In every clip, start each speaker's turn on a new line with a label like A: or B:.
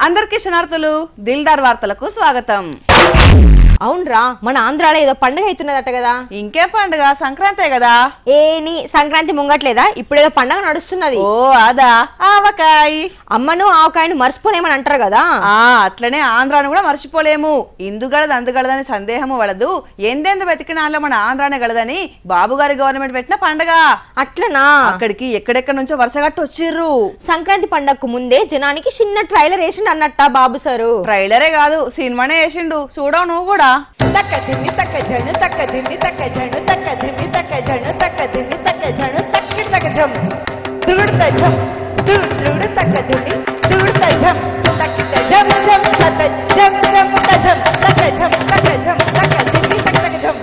A: అందరికీ శనార్థులు దిల్దార్ వార్తలకు స్వాగతం.
B: అవునరా, మన ఆంధ్రాలో ఏదో పండుగ అవుతున్నదట కదా.
A: ఇంకే పండుగ? సంక్రాంతే కదా.
B: ఏని సంక్రాంతి ముంగట్లేదా? ఇప్పుడు ఏదో పండుగ నడుస్తున్నది.
A: ఓ అదా, ఆవకాయ.
B: అమ్మను ఆవకాయను మర్చిపోలేమని అంటారు కదా.
A: అట్లనే ఆంధ్రాను కూడా మర్చిపోలేము. ఇందుగలదు అందుగలదని సందేహము వలదు. ఎందెందు వెతికినాలో మన ఆంధ్రానే గలదని బాబుగారి గవర్నమెంట్ పెట్టిన పండుగ.
B: అట్లనా?
A: అక్కడికి ఎక్కడెక్కడ నుంచో వరుసగట్టు వచ్చిర్రు.
B: సంక్రాంతి పండగకు ముందే జనానికి చిన్న ట్రైలర్ వేసిండు అన్నట్ట బాబు సారు.
A: ట్రైలరే కాదు, సినిమానే వేసిండు. చూడవు నువ్వు కూడా?
C: తక్క దిన్ని తక్క జను తక్క దిన్ని తక్క జను తక్క దిన్ని తక్క జను తక్క దిన్ని తక్క జను తక్కి తక్క జం దుడుత జం దుడు తక్క దిన్ని దుడుత జం తక్కి జం జం తక్క జం జం తక్క జం తక్క జం తక్క జం తక్క దిన్ని తక్క తక్క జం.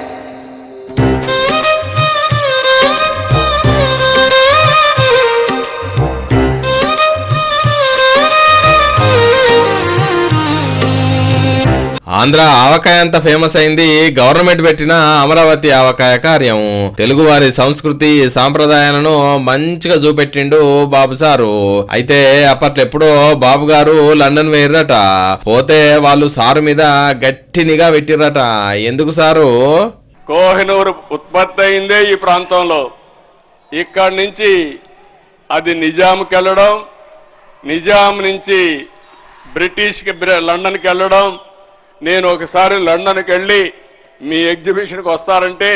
D: ఆంధ్ర ఆవకాయ అంత ఫేమస్ అయింది గవర్నమెంట్ పెట్టిన అమరావతి ఆవకాయ కార్యం. తెలుగు వారి సంస్కృతి సాంప్రదాయాలను మంచిగా చూపెట్టిండు బాబు సారు. అయితే అప్పట్లో ఎప్పుడో బాబు గారు లండన్ వేయరట. పోతే వాళ్ళు సారు మీద గట్టి నిఘా పెట్టిరట. ఎందుకు సారు?
E: కోహినూరు ఉత్పత్తి అయిందే ఈ ప్రాంతంలో. ఇక్కడి నుంచి అది నిజాంకి వెళ్ళడం, నిజాం నుంచి బ్రిటిష్కి లండన్కి వెళ్ళడం. నేను ఒకసారి లండన్కి వెళ్ళి మీ ఎగ్జిబిషన్కి వస్తారంటే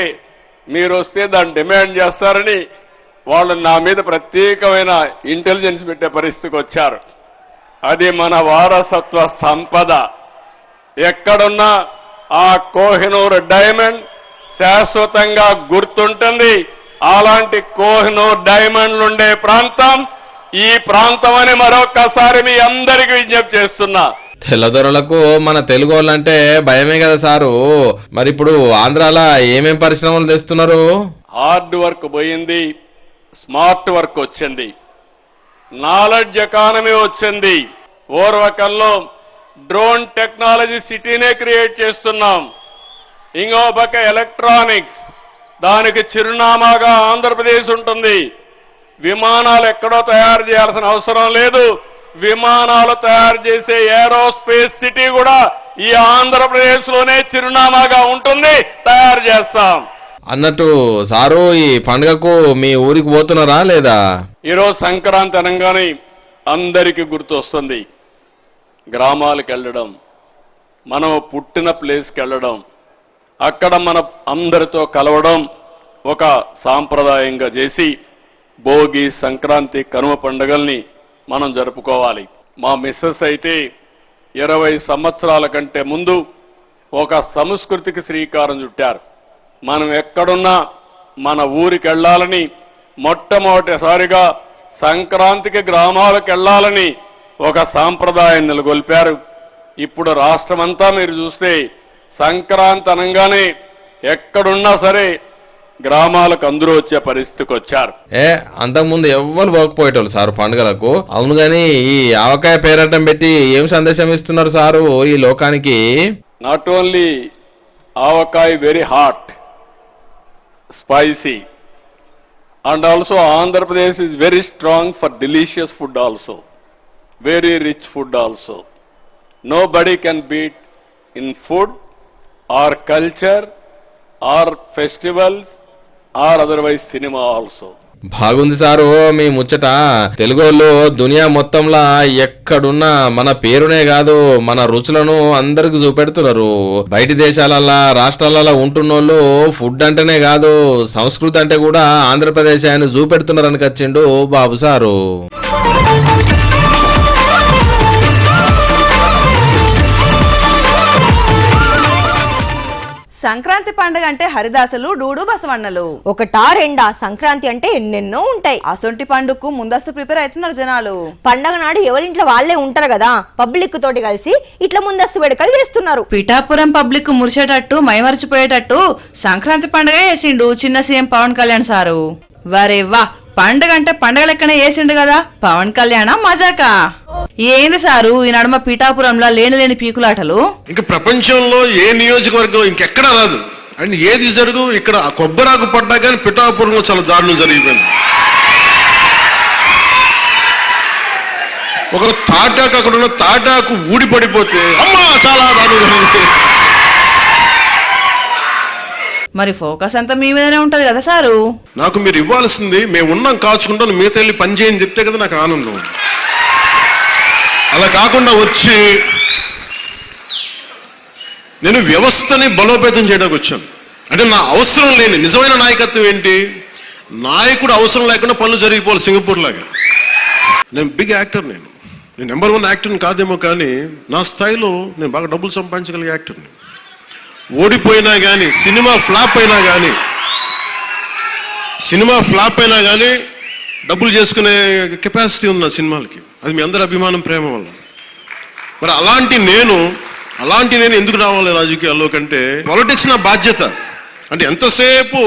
E: మీరు వస్తే దాన్ని డిమాండ్ చేస్తారని వాళ్ళు నా మీద ప్రత్యేకమైన ఇంటెలిజెన్స్ పెట్టే పరిస్థితికి వచ్చారు. అది మన వారసత్వ సంపద. ఎక్కడున్నా ఆ కోహినూరు డైమండ్ శాశ్వతంగా గుర్తుంటుంది. అలాంటి కోహినూర్ డైమండ్లు ఉండే ప్రాంతం ఈ ప్రాంతం అని మరొక్కసారి మీ అందరికీ విజ్ఞప్తి చేస్తున్నా.
D: తెల్లదొరలకు మన తెలుగు వాళ్ళంటే భయమే కదా సారు. మరి ఇప్పుడు ఆంధ్రాలో ఏమేం పరిశ్రమలు తెస్తున్నారు?
E: హార్డ్ వర్క్ పోయింది, స్మార్ట్ వర్క్ వచ్చింది, నాలెడ్జ్ ఎకానమీ వచ్చింది. ఓర్వకంలో డ్రోన్ టెక్నాలజీ సిటీనే క్రియేట్ చేస్తున్నాం. ఇంకో పక్క ఎలక్ట్రానిక్స్, దానికి చిరునామాగా ఆంధ్రప్రదేశ్ ఉంటుంది. విమానాలు ఎక్కడో తయారు చేయాల్సిన అవసరం లేదు. విమానాలు తయారు చేసే ఏరోస్పేస్ సిటీ కూడా ఈ ఆంధ్రప్రదేశ్ లోనే చిరునామాగా ఉంటుంది. తయారు చేస్తాం.
D: అన్నట్టు సారు, ఈ పండుగకు మీ ఊరికి పోతున్నారా లేదా?
E: ఈరోజు సంక్రాంతి అనగానే అందరికీ గుర్తొస్తుంది గ్రామాలకు వెళ్ళడం, మనం పుట్టిన ప్లేస్కి వెళ్ళడం, అక్కడ మన అందరితో కలవడం ఒక సాంప్రదాయంగా చేసి భోగి, సంక్రాంతి, కనుమ పండుగల్ని మనం జరుపుకోవాలి. మా మిస్సెస్ అయితే 20 సంవత్సరాల కంటే ముందు ఒక సంస్కృతికి శ్రీకారం చుట్టారు. మనం ఎక్కడున్నా మన ఊరికి వెళ్ళాలని, మొట్టమొదటిసారిగా సంక్రాంతికి గ్రామాలకు వెళ్ళాలని ఒక సాంప్రదాయం నెలకొల్పారు. ఇప్పుడు రాష్ట్రమంతా మీరు చూస్తే సంక్రాంతి అనగానే ఎక్కడున్నా సరే గ్రామాలకు అందరూ వచ్చే పరిస్థితికి వచ్చారు.
D: అంతకుముందు ఎవ్వరు పోకపోయేటోళ్ళు సారు పండుగలకు. అవును గాని ఈ ఆవకాయ పేరటం పెట్టి ఏం సందేశం ఇస్తున్నారు సారు ఈ లోకానికి?
E: Not only avakaya very hot, spicy, and also Andhra Pradesh is very strong for delicious food also, very rich food also. Nobody can beat in food or culture or festivals or otherwise cinema also.
D: బాగుంది sir మీ ముచ్చట. తెలుగోళ్ళు దునియా మొత్తంలో ఎక్కడున్నా మన పేరునే కాదు మన రుచులను అందరికి చూపెడుతున్నారు. బయటి దేశాలల్లా రాష్ట్రాలలో ఉంటున్నోళ్ళు ఫుడ్ అంటేనే కాదు సంస్కృతి అంటే కూడా ఆంధ్రప్రదేశ్ ఆయన చూపెడుతున్నారు అని వచ్చిండు బాబు సారు.
A: సంక్రాంతి పండుగ అంటే హరిదాసులు, డూడు, బసవన్నలు.
B: ఒకటా రెండా? సంక్రాంతి అంటే ఎన్నెన్నో ఉంటాయి.
A: అసొంటి పండుగకు ముందస్తు ప్రిపేర్ అవుతున్నారు జనాలు.
B: పండగ నాడు ఎవరింట్లో వాళ్లే ఉంటారు కదా, పబ్లిక్ తోటి కలిసి ఇట్లా ముందస్తు వేడుకలు చేస్తున్నారు.
F: పిఠాపురం పబ్లిక్ మురిసేటట్టు మైమర్చిపోయేటట్టు సంక్రాంతి పండుగ వేసిండు చిన్న సీఎం పవన్ కళ్యాణ్ సారు. వరే వా, పండుగ అంటే పండుగ లెక్కనే వేసిండు కదా పవన్ కళ్యాణ. మజాకా ఏంది సారు ఈ నడుమ పిఠాపురంలో లేని పీకులాటలు?
G: ఇంకా ప్రపంచంలో ఏ నియోజకవర్గం ఇంకెక్కడా రాదు. అండ్ ఏది జరుగు ఇక్కడ కొబ్బరాకు పడ్డా కానీ పిఠాపురంలో చాలా దారుణం జరిగిపోయింది. ఒక తాటాకు అక్కడ ఉన్న తాటాకు ఊడిపడిపోతే అమ్మా చాలా దారుణంగా.
F: మరి ఫోకస్ అంతా మీ మీదనే ఉంటది కదా సారు.
G: నాకు మీరు ఇవ్వాల్సింది మేము ఉన్నాం కాచుకుంటాను మిగతా వెళ్ళి పని చేయని చెప్తే కదా నాకు ఆనందం. అలా కాకుండా వచ్చి నేను వ్యవస్థని బలోపేతం చేయడానికి వచ్చాను. అంటే నా అవసరం లేని నిజమైన నాయకత్వం ఏంటి? నాయకుడు అవసరం లేకుండా పనులు జరిగిపోవాలి సింగపూర్ లాగా. నేను బిగ్ యాక్టర్, నేను నెంబర్ 1 యాక్టర్ని కాదేమో కానీ నా స్థాయిలో నేను బాగా డబ్బులు సంపాదించగలిగే యాక్టర్ని. ఓడిపోయినా కానీ సినిమా ఫ్లాప్ అయినా కానీ డబ్బులు చేసుకునే కెపాసిటీ ఉంది నా సినిమాలకి. అది మీ అందరి అభిమానం ప్రేమ వల్ల. మరి అలాంటి నేను ఎందుకు రావాలి రాజకీయాల్లో కంటే? పాలిటిక్స్ నా బాధ్యత. అంటే ఎంతసేపు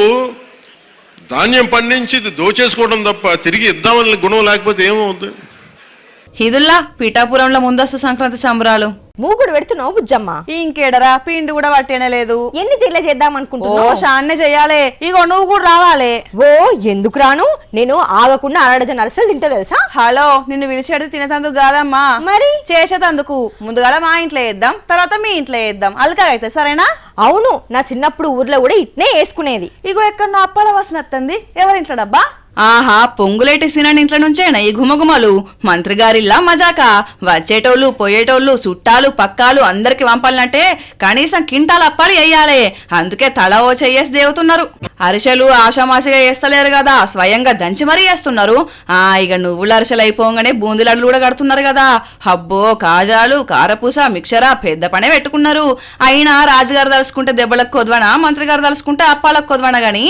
G: ధాన్యం పండించి దోచేసుకోవడం తప్ప తిరిగి ఇద్దామని గుణం లేకపోతే ఏమవుతుంది?
F: ఇదుల్లా పిఠాపురంలో ముందస్తు సంక్రాంతి సంబరాలు.
B: మూగుడు పెడుతున్నావు బుజ్జమ్మ.
A: ఇంకేడరా పిండి కూడా పట్టేనే లేదు.
B: ఎన్ని తీర్ల చేద్దాం
A: ఓ
B: అనుకుంటున్నావు?
A: షాన్నే చెయ్యాలి. ఇగో నువ్వు కూడా రావాలి.
B: ఓ ఎందుకు రాను? నేను ఆగకుండా అరడజన అలసలు తింటా తెలుసా.
A: హలో, నిన్ను పిలిచేది తినేతందుకు కాదమ్మా,
B: మరి
A: చేసేతందుకు. ముందుగా మా ఇంట్లో వేద్దాం, తర్వాత మీ ఇంట్లో వేద్దాం. అల్కగా అయితే సరేనా?
B: అవును, నా చిన్నప్పుడు ఊర్లో కూడా ఇట్నే వేసుకునేది.
A: ఇగో ఎక్కడ నా అప్పాల వాసన వస్తుంది. ఎవరింట్లో డబ్బా?
F: ఆహా, పొంగులేటి సినాని ఇంట్లో నుంచేనా ఈ గుమగుమలు? మంత్రి గారిల్లా మజాకా. వచ్చేటోళ్ళు పోయేటోళ్ళు చుట్టాలు పక్కాలు అందరికి వంపాలంటే కనీసం కింటాలు అప్పాలు వేయాలి. అందుకే తల ఓ చెయ్యేసి దేవుతున్నారు. అరిసెలు ఆషామాషిగా వేస్తలేరు కదా, స్వయంగా దంచి మరీ వేస్తున్నారు. ఇక నువ్వుల అరిసెలు అయిపోగానే బూందీలడ్లు కూడా కడుతున్నారు కదా. హబ్బో, కాజాలు కారపూస మిక్చరా పెద్ద పనే పెట్టుకున్నారు. అయినా రాజుగారు తలుసుకుంటే దెబ్బలకు కొద్వనా, మంత్రి గారు తలుసుకుంటే అప్పాలకు కొద్వనా గాని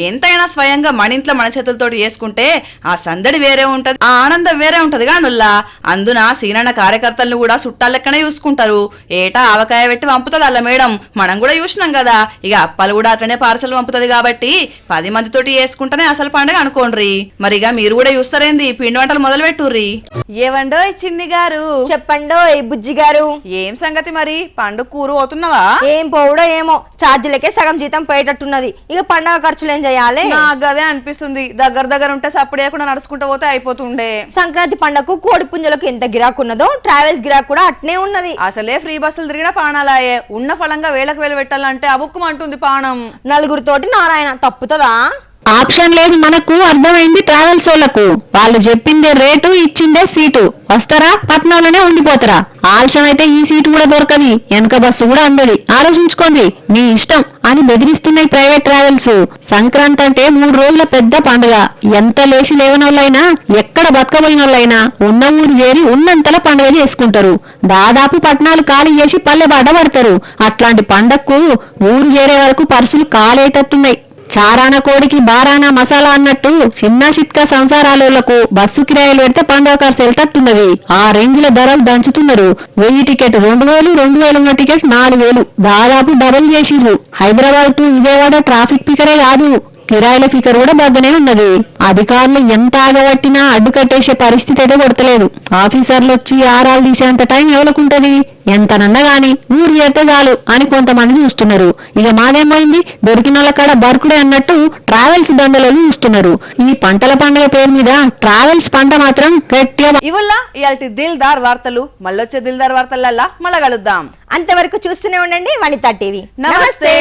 F: ఎంతైనా స్వయంగా మన ఇంట్లో మన చేతులతో చేసుకుంటే ఆ సందడి వేరే ఉంటది, ఆ ఆనందం వేరే ఉంటది గానుల్లా. అందున సీనన్న కార్యకర్తలను కూడా చుట్టాల లెక్కనే చూసుకుంటారు. ఏటా ఆవకాయ పెట్టి పంపుతుంది అల్ల మేడం, మనం కూడా చూసినాం కదా. ఇక అప్పాలు కూడా అట్లనే పార్సల్ పంపుతుంది కాబట్టి 10 మందితోటి వేసుకుంటేనే అసలు పండుగ అనుకోండ్రి. మరిగా మీరు కూడా చూస్తారేంది, పిండి వంటలు మొదలు పెట్టుర్రి.
A: ఏవండో చిన్ని గారు,
B: చెప్పండో ఈ బుజ్జి గారు.
A: ఏం సంగతి మరి? పండుగ కూరు పోతున్నావా?
B: ఏం పోవడో ఏమో, ఛార్జీలకే సగం జీతం పోయేటట్టున్నది. ఇక పండగ ఖర్చులు ఏం చేయాలి?
A: నాకు అదే అనిపిస్తుంది. దగ్గర ఉంటే సప్పుడు లేకుండా నడుచుకుంటూ పోతే అయిపోతుండే.
B: సంక్రాంతి పండగకు కోడి పుంజలకు ఎంత గిరాకు ఉన్నదో ట్రావెల్స్ గిరాకు కూడా అట్నే ఉన్నది.
A: అసలే ఫ్రీ బస్సులు తిరిగిన పానాలాయే. ఉన్న ఫలంగా వేలకు వేలు పెట్టాలంటే అబుక్కుమంటుంది పానం.
B: నలుగురితోటి నారాయణ తప్పుతుందా?
H: ఆప్షన్ లేదు మనకు. అర్థమైంది ట్రావెల్స్ వాళ్ళకు. వాళ్ళు చెప్పిందే రేటు, ఇచ్చిందే సీటు. వస్తారా పట్నంలోనే ఉండిపోతారా? ఆలస్యం అయితే ఈ సీటు కూడా దొరకది, వెనక బస్సు కూడా అందది. ఆలోచించుకోండి, మీ ఇష్టం అని బెదిరిస్తున్నాయి ప్రైవేట్ ట్రావెల్స్. సంక్రాంతి అంటే 3 రోజుల పెద్ద పండుగ. ఎంత లేచి లేవనోళ్ళైనా, ఎక్కడ బతకబోయిన వాళ్ళైనా ఉన్న ఊరు చేరి ఉన్నంతలా పండుగ చేసుకుంటారు. దాదాపు పట్నాలు ఖాళీ చేసి పల్లె బాట పడతారు. అట్లాంటి పండగకు ఊరు చేరే వరకు పర్సులు కాలేటట్టున్నాయి. చారాన కోడికి బారానా మసాలా అన్నట్టు చిన్న చిత్కా సంసారాలకు బస్సు కిరాయిలు పెడితే పండుగ ఖర్చు వెళ్తట్టున్నది. ఆ రేంజ్ లో ధరలు దంచుతున్నారు. 1000 టికెట్ 2000, 2000 ఉన్న టికెట్ 4000, దాదాపు డబుల్ చేసిర్రు. హైదరాబాద్ టు విజయవాడ ట్రాఫిక్ ఫికరే కాదు, కిరాయిల ఫికర్ కూడా బాగానే ఉన్నది. అధికారులు ఎంత ఆగబట్టినా అడ్డుకట్టేసే పరిస్థితి అయితే కొడతలేదు. ఆఫీసర్లు వచ్చి ఆరాలు తీసేంత టైం ఎవరికుంటది? ఎంతనన్నా గాని ఊరు చేస్తే చాలు అని కొంతమంది చూస్తున్నారు. ఇక మాదేమైంది, దొరికిన వాళ్ళ కాడ బర్కుడే అన్నట్టు ట్రావెల్స్ దండలు చూస్తున్నారు. ఈ పంటల పండుగ పేరు మీద ట్రావెల్స్ పంట మాత్రం గట్టిగా.
A: ఇవల్లా ఇయాల్టి దిల్దార్ వార్తలు. మళ్ళొచ్చే దిల్దార్ వార్తలల్లా మళ్ళా కలుద్దాం.
B: అంతవరకు చూస్తూనే ఉండండి వనితా టీవీ.
A: నమస్తే.